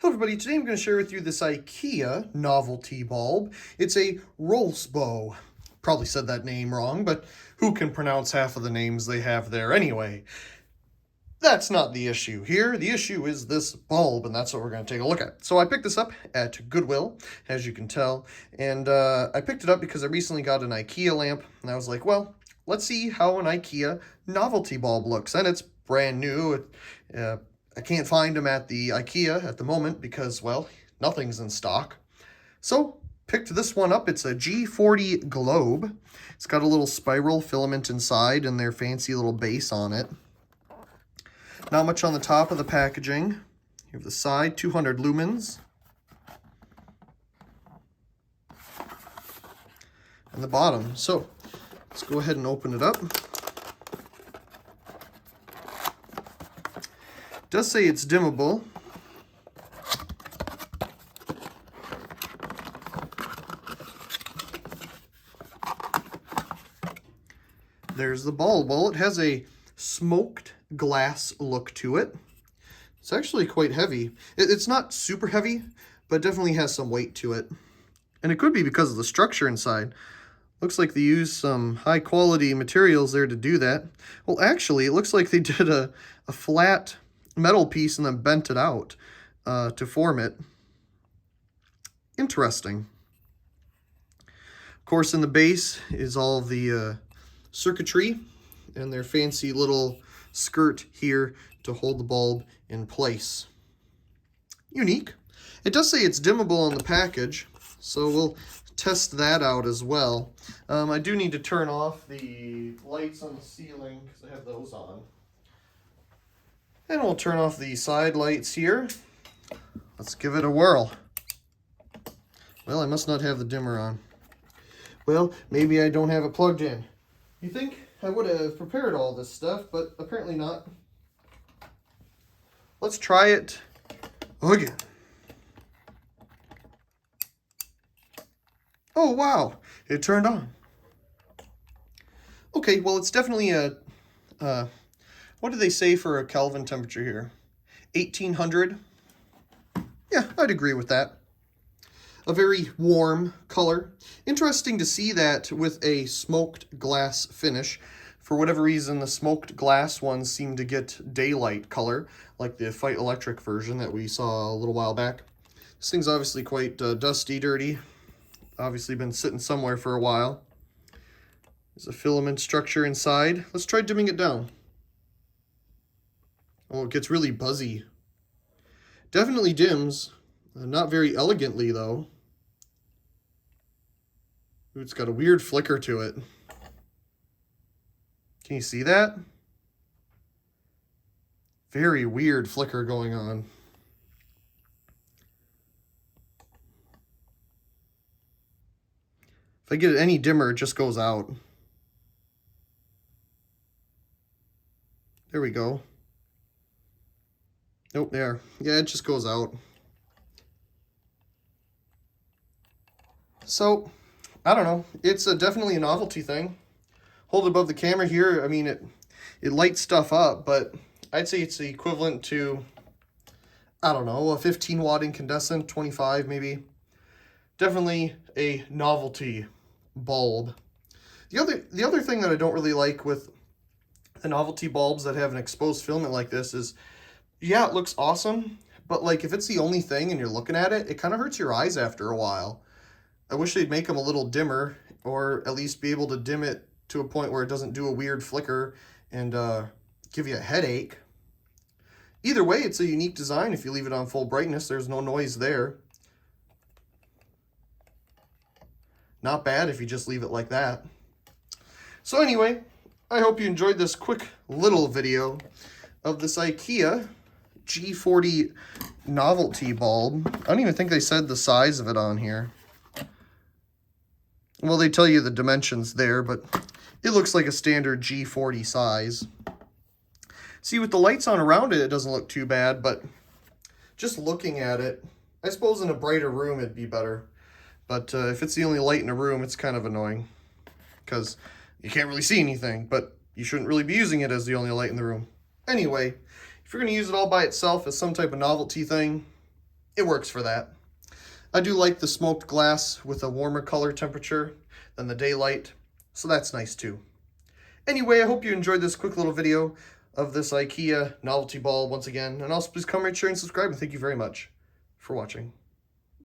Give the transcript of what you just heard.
Hello everybody, today I'm going to share with you this IKEA novelty bulb. It's a Rollsbo. Probably said that name wrong, but who can pronounce half of the names they have there anyway? That's not the issue here. The issue is this bulb, and that's what we're going to take a look at. So I picked this up at Goodwill, as you can tell, and I picked it up because I recently got an IKEA lamp, and I was like, well, let's see how an IKEA novelty bulb looks, and it's brand new. I can't find them at the IKEA at the moment because, well, nothing's in stock. So, picked this one up. It's a G40 globe. It's got a little spiral filament inside and their fancy little base on it. Not much on the top of the packaging. You have the side, 200 lumens. And the bottom. So, let's go ahead and open it up. It does say it's dimmable. There's the bulb. Well, it has a smoked glass look to it. It's actually quite heavy. It's not super heavy, but definitely has some weight to it. And it could be because of the structure inside. Looks like they used some high quality materials there to do that. Well, actually, it looks like they did a flat metal piece and then bent it out to form it. Interesting. Of course, in the base is all of the circuitry and their fancy little skirt here to hold the bulb in place. Unique. It does say it's dimmable on the package, so we'll test that out as well. I do need to turn off the lights on the ceiling because I have those on. And we'll turn off the side lights here. Let's give it a whirl. Well, I must not have the dimmer on. Well, maybe I don't have it plugged in. You think I would have prepared all this stuff, but apparently not. Let's try it again. Oh, wow, it turned on. Okay, well, it's definitely a, what do they say for a Kelvin temperature here? 1800? Yeah, I'd agree with that. A very warm color. Interesting to see that with a smoked glass finish. For whatever reason, the smoked glass ones seem to get daylight color, like the Fight Electric version that we saw a little while back. This thing's obviously quite dusty, dirty. Obviously been sitting somewhere for a while. There's a filament structure inside. Let's try dimming it down. Oh, it gets really buzzy. Definitely dims. Not very elegantly, though. Ooh, it's got a weird flicker to it. Can you see that? Very weird flicker going on. If I get it any dimmer, it just goes out. There we go. Nope, there. Yeah, it just goes out. So, I don't know. It's definitely a novelty thing. Hold it above the camera here. I mean, it lights stuff up, but I'd say it's the equivalent to, I don't know, a 15 watt incandescent, 25 maybe. Definitely a novelty bulb. The other thing that I don't really like with the novelty bulbs that have an exposed filament like this is, yeah, it looks awesome, but like if it's the only thing and you're looking at it, it kind of hurts your eyes after a while. I wish they'd make them a little dimmer, or at least be able to dim it to a point where it doesn't do a weird flicker and give you a headache. Either way, it's a unique design. If you leave it on full brightness, there's no noise there. Not bad if you just leave it like that. So anyway, I hope you enjoyed this quick little video of this IKEA G40 novelty bulb. I don't even think they said the size of it on here. Well, they tell you the dimensions there, but it looks like a standard G40 size. See, with the lights on around it, it doesn't look too bad, but just looking at it, I suppose in a brighter room it'd be better. But if it's the only light in a room, it's kind of annoying because you can't really see anything, but you shouldn't really be using it as the only light in the room. Anyway, if you're going to use it all by itself as some type of novelty thing, it works for that. I do like the smoked glass with a warmer color temperature than the daylight, so that's nice too. Anyway, I hope you enjoyed this quick little video of this IKEA novelty bulb once again, and also please comment, share, and subscribe, and thank you very much for watching.